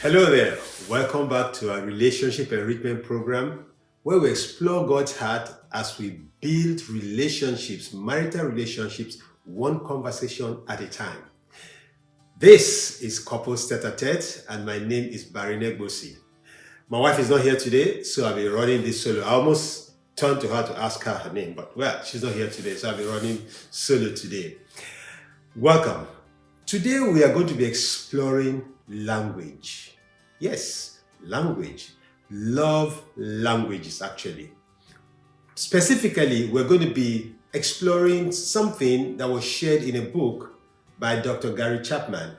Hello there. Welcome back to our relationship enrichment program where we explore God's heart as we build relationships, marital relationships, one conversation at a time. This is Couples Tête-à-Tête and my name is Barine Bosi. My wife is not here today, so I'll be running this solo. I almost turned to her to ask her name, but she's not here today, so I'll be running solo today. Welcome. Today we are going to be exploring language. Yes, language. Love languages, actually. Specifically, we're going to be exploring something that was shared in a book by Dr. Gary Chapman.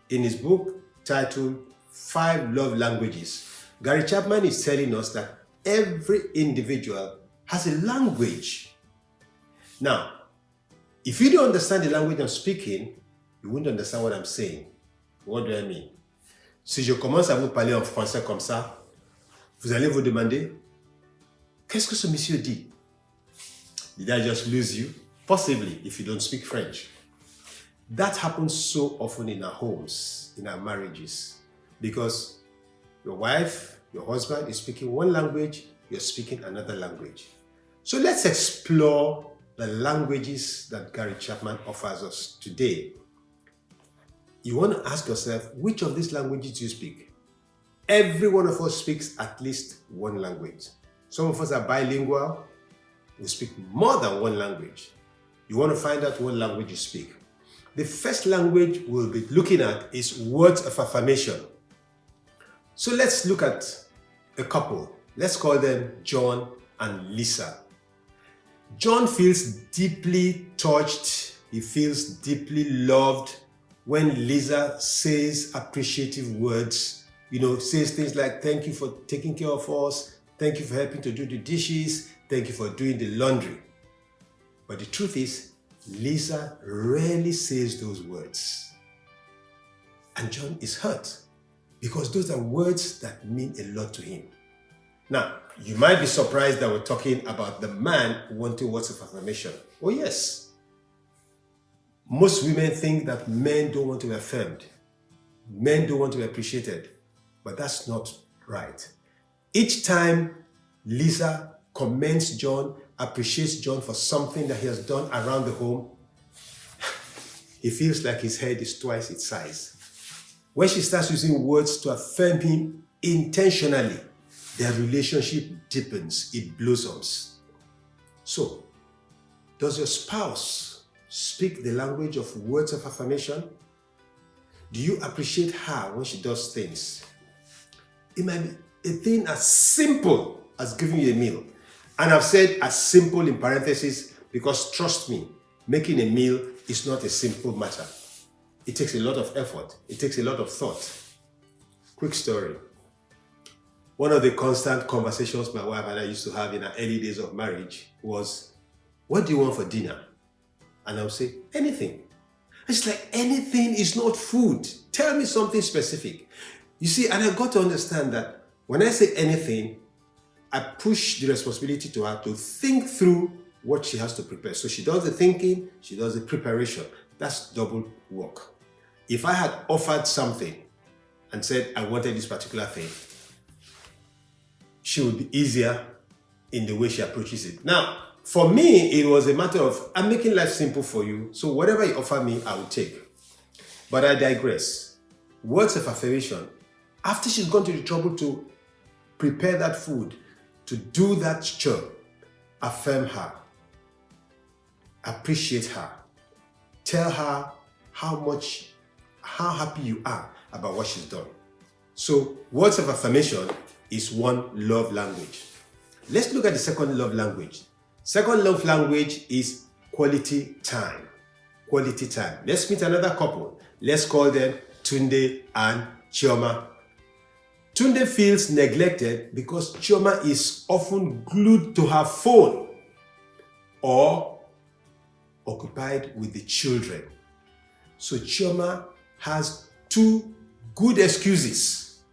In his book titled 5 Love Languages, Gary Chapman is telling us that every individual has a language. Now, if you don't understand the language I'm speaking, you won't understand what I'm saying. What do I mean? Si je commence à vous parler en français comme ça, vous allez vous demander, qu'est-ce que ce monsieur dit? Did I just lose you? Possibly, if you don't speak French. That happens so often in our homes, in our marriages, because your wife, your husband is speaking one language, you're speaking another language. So let's explore the languages that Gary Chapman offers us today. You want to ask yourself, which of these languages do you speak? Every one of us speaks at least one language. Some of us are bilingual. We speak more than one language. You want to find out what language you speak. The first language we'll be looking at is words of affirmation. So let's look at a couple. Let's call them John and Lisa. John feels deeply touched. He feels deeply loved when Lisa says appreciative words, says things like, thank you for taking care of us, thank you for helping to do the dishes, thank you for doing the laundry. But the truth is, Lisa rarely says those words. And John is hurt because those are words that mean a lot to him. Now, you might be surprised that we're talking about the man wanting words of affirmation. Oh yes. Most women think that men don't want to be affirmed. Men don't want to be appreciated. But that's not right. Each time Lisa commends John, appreciates John for something that he has done around the home, he feels like his head is twice its size. When she starts using words to affirm him intentionally, their relationship deepens, it blossoms. So, does your spouse speak the language of words of affirmation? Do you appreciate her when she does things? It might be a thing as simple as giving you a meal. And I've said as simple in parentheses because trust me, making a meal is not a simple matter. It takes a lot of effort. It takes a lot of thought. Quick story. One of the constant conversations my wife and I used to have in our early days of marriage was, what do you want for dinner? And I'll say, anything. It's like, anything is not food. Tell me something specific. You see, and I got to understand that when I say anything, I push the responsibility to her to think through what she has to prepare. So she does the thinking, she does the preparation. That's double work. If I had offered something and said I wanted this particular thing, she would be easier in the way she approaches it. Now, for me, it was a matter of, I'm making life simple for you, so whatever you offer me, I will take. But I digress. Words of affirmation. After she's gone to the trouble to prepare that food, to do that chore, affirm her. Appreciate her. Tell her how happy you are about what she's done. So, words of affirmation is one love language. Let's look at the second love language. Second love language is quality time. Quality time. Let's meet another couple. Let's call them Tunde and Chioma. Tunde feels neglected because Chioma is often glued to her phone or occupied with the children. So Chioma has 2 good excuses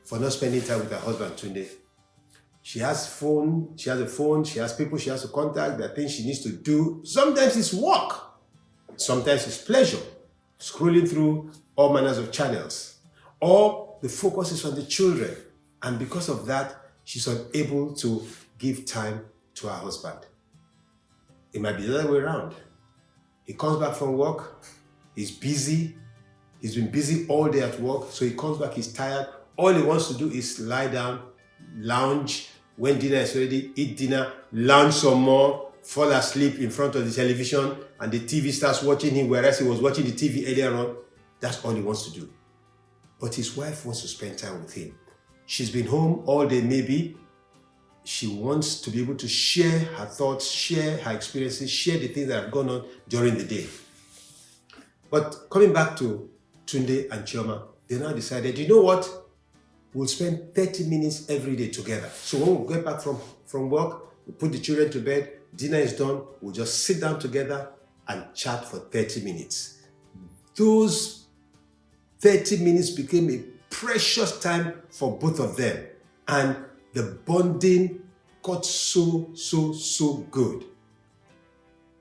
for not spending time with her husband Tunde. She has a phone, she has people she has to contact, there are things she needs to do. Sometimes it's work, sometimes it's pleasure, scrolling through all manners of channels. Or the focus is on the children. And because of that, she's unable to give time to her husband. It might be the other way around. He comes back from work, he's busy, he's been busy all day at work, so he comes back, he's tired. All he wants to do is lie down, lounge, when dinner is ready, eat dinner, lounge some more, fall asleep in front of the television, and the TV starts watching him, whereas he was watching the TV earlier on. That's all he wants to do. But his wife wants to spend time with him. She's been home all day maybe. She wants to be able to share her thoughts, share her experiences, share the things that have gone on during the day. But coming back to Tunde and Chioma, they now decided, you know what? We'll spend 30 minutes every day together. So when we get back from work, we put the children to bed, dinner is done, we'll just sit down together and chat for 30 minutes. Those 30 minutes became a precious time for both of them. And the bonding got so good.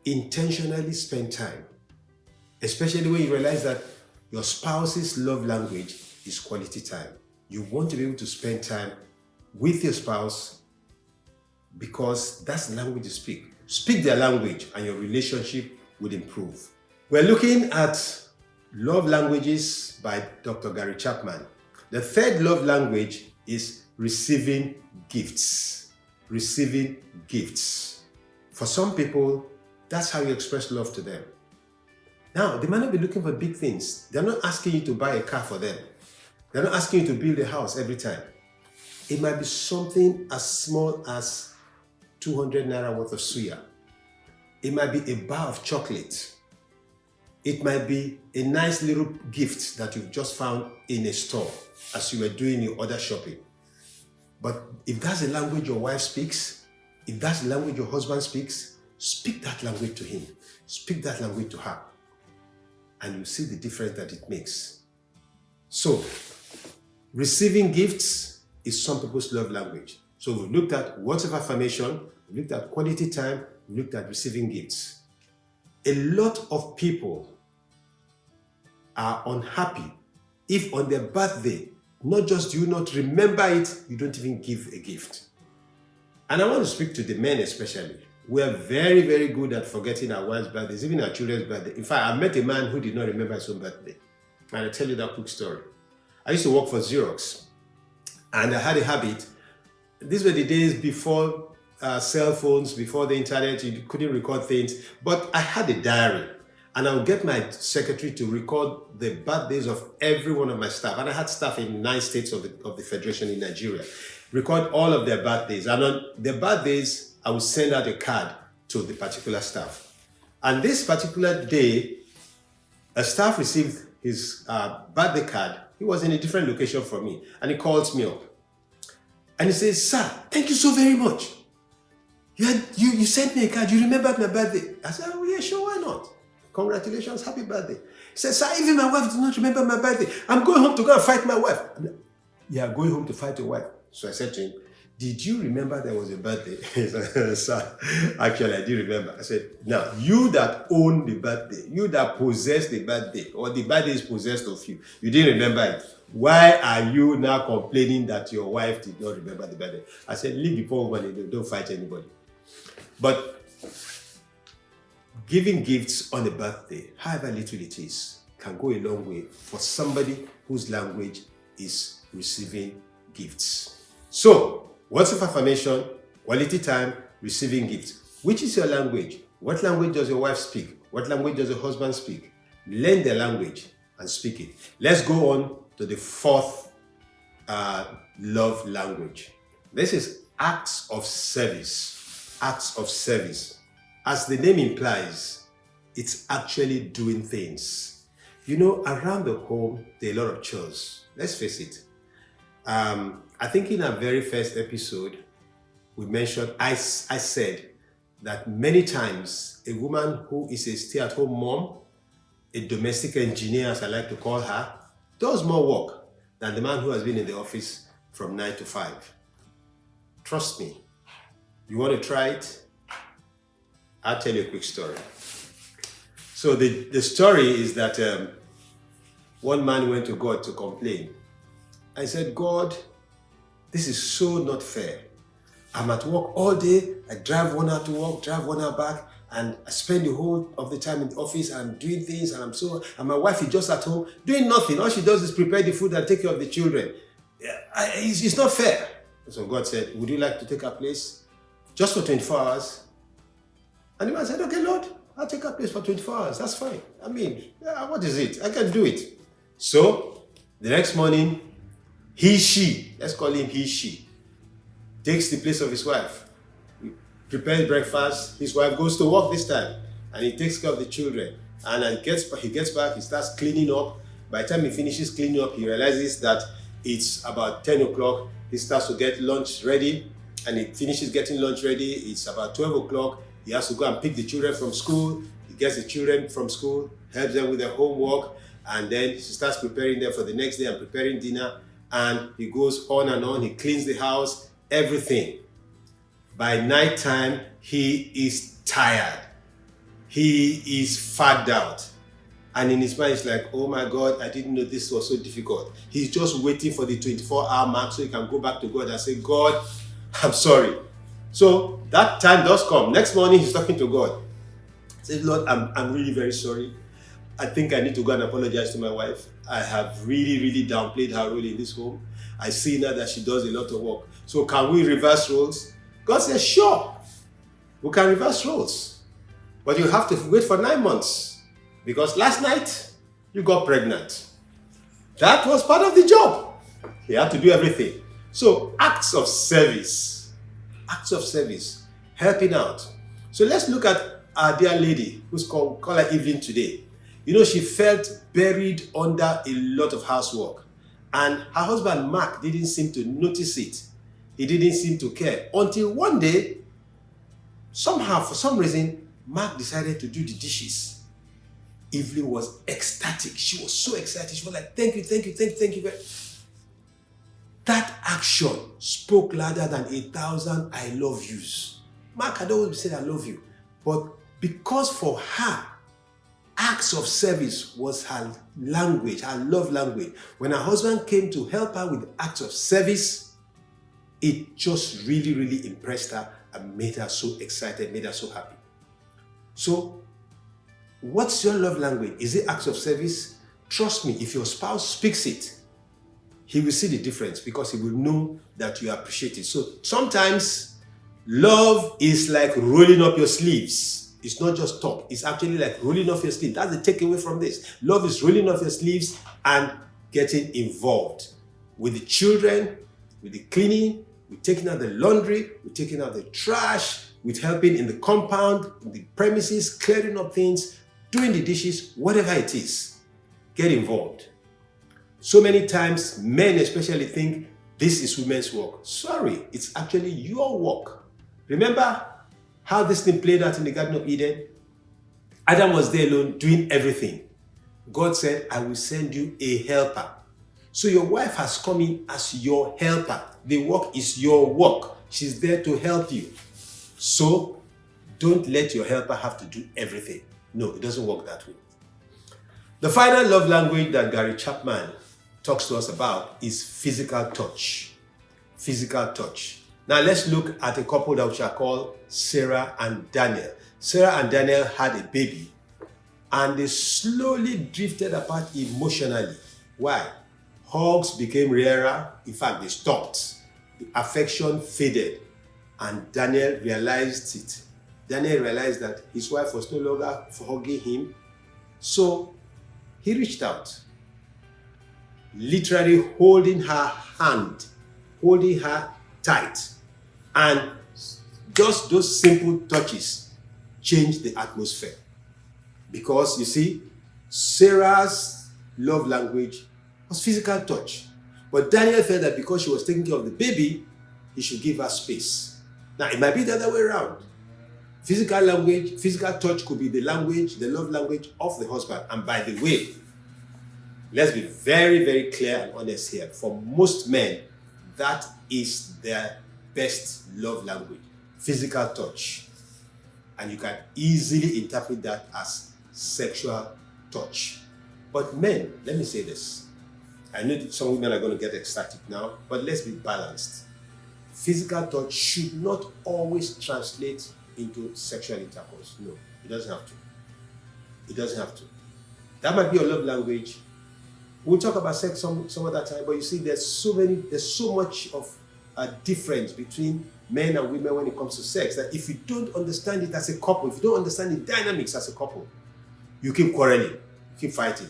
Intentionally spend time, especially when you realize that your spouse's love language is quality time. You want to be able to spend time with your spouse because that's the language you speak. Speak their language and your relationship will improve. We're looking at love languages by Dr. Gary Chapman. The third love language is receiving gifts. Receiving gifts. For some people, that's how you express love to them. Now, they might not be looking for big things. They're not asking you to buy a car for them. They're not asking you to build a house every time. It might be something as small as 200 naira worth of suya. It might be a bar of chocolate. It might be a nice little gift that you've just found in a store as you were doing your other shopping. But if that's the language your wife speaks, if that's the language your husband speaks, speak that language to him. Speak that language to her. And you see the difference that it makes. So, receiving gifts is some people's love language. So we've looked at words of affirmation, we've looked at quality time, we've looked at receiving gifts. A lot of people are unhappy if on their birthday, not just do you not remember it, you don't even give a gift. And I want to speak to the men especially. We are very, very good at forgetting our wives' birthdays, even our children's birthday. In fact, I met a man who did not remember his own birthday. And I'll tell you that quick story. I used to work for Xerox, and I had a habit. These were the days before cell phones, before the internet, you couldn't record things, but I had a diary, and I would get my secretary to record the birthdays of every one of my staff, and I had staff in 9 states of the Federation in Nigeria, record all of their birthdays, and on their birthdays, I would send out a card to the particular staff. And this particular day, a staff received his birthday card. He was in a different location from me, and he calls me up. And he says, "Sir, thank you so very much. You sent me a card. You remembered my birthday." I said, "Oh yeah, sure, why not? Congratulations, happy birthday." He said, "Sir, even my wife did not remember my birthday. I'm going home to go and fight my wife." "Yeah, going home to fight your wife." So I said to him, "Did you remember there was a birthday?" He said, "Sir, actually I did remember." I said, "Now, you that own the birthday, you that possess the birthday, or the birthday is possessed of you, you didn't remember it. Why are you now complaining that your wife did not remember the birthday?" I said, "Leave the poor woman alone, don't fight anybody." But giving gifts on a birthday, however little it is, can go a long way for somebody whose language is receiving gifts. So, words of affirmation, quality time, receiving gifts. Which is your language? What language does your wife speak? What language does your husband speak? Learn their language and speak it. Let's go on to the fourth love language. This is acts of service. Acts of service. As the name implies, it's actually doing things. You know, around the home, there are a lot of chores. Let's face it. I think in our very first episode, we mentioned, I said that many times a woman who is a stay-at-home mom, a domestic engineer, as I like to call her, does more work than the man who has been in the office from 9 to 5. Trust me. You want to try it? I'll tell you a quick story. So the story is that one man went to God to complain. I said, God, this is so not fair. I'm at work all day. I drive 1 hour to work, drive 1 hour back, and I spend the whole of the time in the office, and I'm doing things, and my wife is just at home doing nothing. All she does is prepare the food and take care of the children. It's not fair. So God said, would you like to take her place just for 24 hours? And the man said, okay, Lord, I'll take her place for 24 hours. That's fine. I mean, what is it? I can do it. So the next morning, let's call him she, takes the place of his wife. He prepares breakfast. His wife goes to work this time, and he takes care of the children. And he gets back, he starts cleaning up. By the time he finishes cleaning up, he realizes that it's about 10 o'clock. He starts to get lunch ready, and he finishes getting lunch ready. It's about 12 o'clock. He has to go and pick the children from school. He gets the children from school, helps them with their homework, and then he starts preparing them for the next day and preparing dinner. And he goes on and on. He cleans the house, everything. By night time, he is tired. He is fagged out. And in his mind, he's like, oh my God, I didn't know this was so difficult. He's just waiting for the 24-hour mark so he can go back to God and say, God, I'm sorry. So that time does come. Next morning, he's talking to God. He says, Lord, I'm really very sorry. I think I need to go and apologize to my wife. I have really, really downplayed her role in this home. I see now that she does a lot of work. So can we reverse roles? God says, sure, we can reverse roles. But you have to wait for 9 months. Because last night, you got pregnant. That was part of the job. He had to do everything. So acts of service, helping out. So let's look at our dear lady, who's called her Evelyn today. You know, she felt buried under a lot of housework. And her husband, Mark, didn't seem to notice it. He didn't seem to care. Until one day, somehow, for some reason, Mark decided to do the dishes. Evelyn was ecstatic. She was so excited. She was like, thank you. That action spoke louder than 1,000 I love yous. Mark had always said, I love you. But because for her, acts of service was her language, her love language. When her husband came to help her with acts of service, it just really, really impressed her and made her so excited, made her so happy. So, what's your love language? Is it acts of service? Trust me, if your spouse speaks it, he will see the difference because he will know that you appreciate it. So sometimes love is like rolling up your sleeves. It's not just talk. It's actually like rolling off your sleeves. That's the takeaway from this. Love is rolling off your sleeves and getting involved with the children, with the cleaning, with taking out the laundry, with taking out the trash, with helping in the compound, in the premises, clearing up things, doing the dishes, whatever it is. Get involved. So many times, men especially think this is women's work. Sorry, it's actually your work. Remember how this thing played out in the Garden of Eden? Adam was there alone doing everything. God said, I will send you a helper. So your wife has come in as your helper. The work is your work. She's there to help you. So don't let your helper have to do everything. No, it doesn't work that way. The final love language that Gary Chapman talks to us about is physical touch. Physical touch. Now let's look at a couple that we shall call Sarah and Daniel. Sarah and Daniel had a baby and they slowly drifted apart emotionally. Why? Hugs became rarer. In fact, they stopped. The affection faded and Daniel realized it. Daniel realized that his wife was no longer hugging him. So he reached out, literally holding her hand, holding her tight. And just those simple touches changed the atmosphere. Because you see, Sarah's love language was physical touch. But Daniel felt that because she was taking care of the baby, he should give her space. Now, it might be the other way around. Physical language, physical touch could be the language, the love language of the husband. And by the way, let's be very, very clear and honest here. For most men, that is their best love language, physical touch. And you can easily interpret that as sexual touch. But men, let me say this. I know that some women are going to get ecstatic now, but let's be balanced. Physical touch should not always translate into sexual intercourse. No, it doesn't have to. It doesn't have to. That might be your love language. We'll talk about sex some other time, but you see, there's so much of a difference between men and women when it comes to sex that if you don't understand it as a couple, if you don't understand the dynamics as a couple, you keep quarreling, you keep fighting.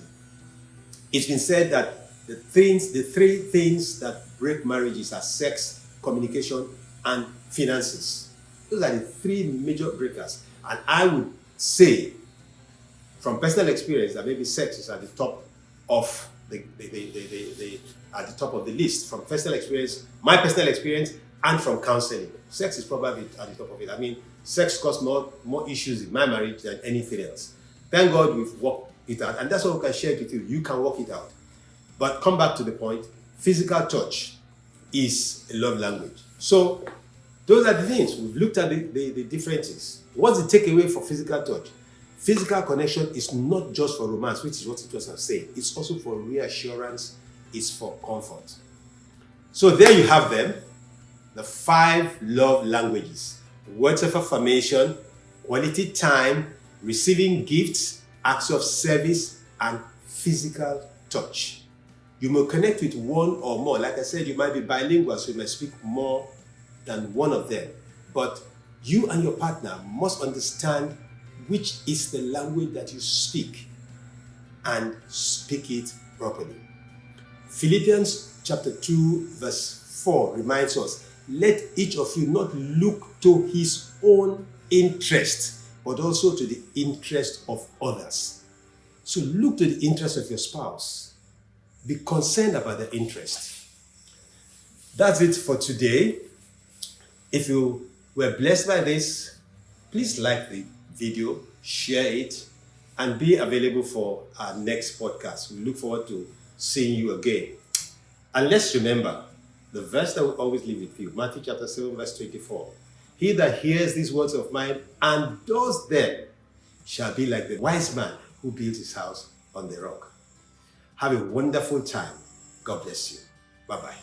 It's been said that the three things that break marriages are sex, communication, and finances. Those are the three major breakers. And I would say, from personal experience, that maybe sex is at the top of at the top of the list. From personal experience, my personal experience, and from counseling, sex is probably at the top of it. I mean, sex caused more issues in my marriage than anything else. Thank God we've worked it out, and that's what we can share it with you. You can work it out. But come back to the point, physical touch is a love language. So those are the things. We've looked at the differences. What's the takeaway for physical touch? Physical connection is not just for romance, which is what it was saying. It's also for reassurance, it's for comfort. So there you have them, the 5 love languages. Words of affirmation, quality time, receiving gifts, acts of service, and physical touch. You may connect with one or more. Like I said, you might be bilingual, so you might speak more than one of them. But you and your partner must understand which is the language that you speak and speak it properly. Philippians chapter 2 verse 4 reminds us, let each of you not look to his own interest, but also to the interest of others. So look to the interest of your spouse. Be concerned about their interest. That's it for today. If you were blessed by this, please like the video, share it, and be available for our next podcast. We look forward to seeing you again. And let's remember the verse that we always leave with you, Matthew chapter 7, verse 24. He that hears these words of mine and does them shall be like the wise man who built his house on the rock. Have a wonderful time. God bless you. Bye-bye.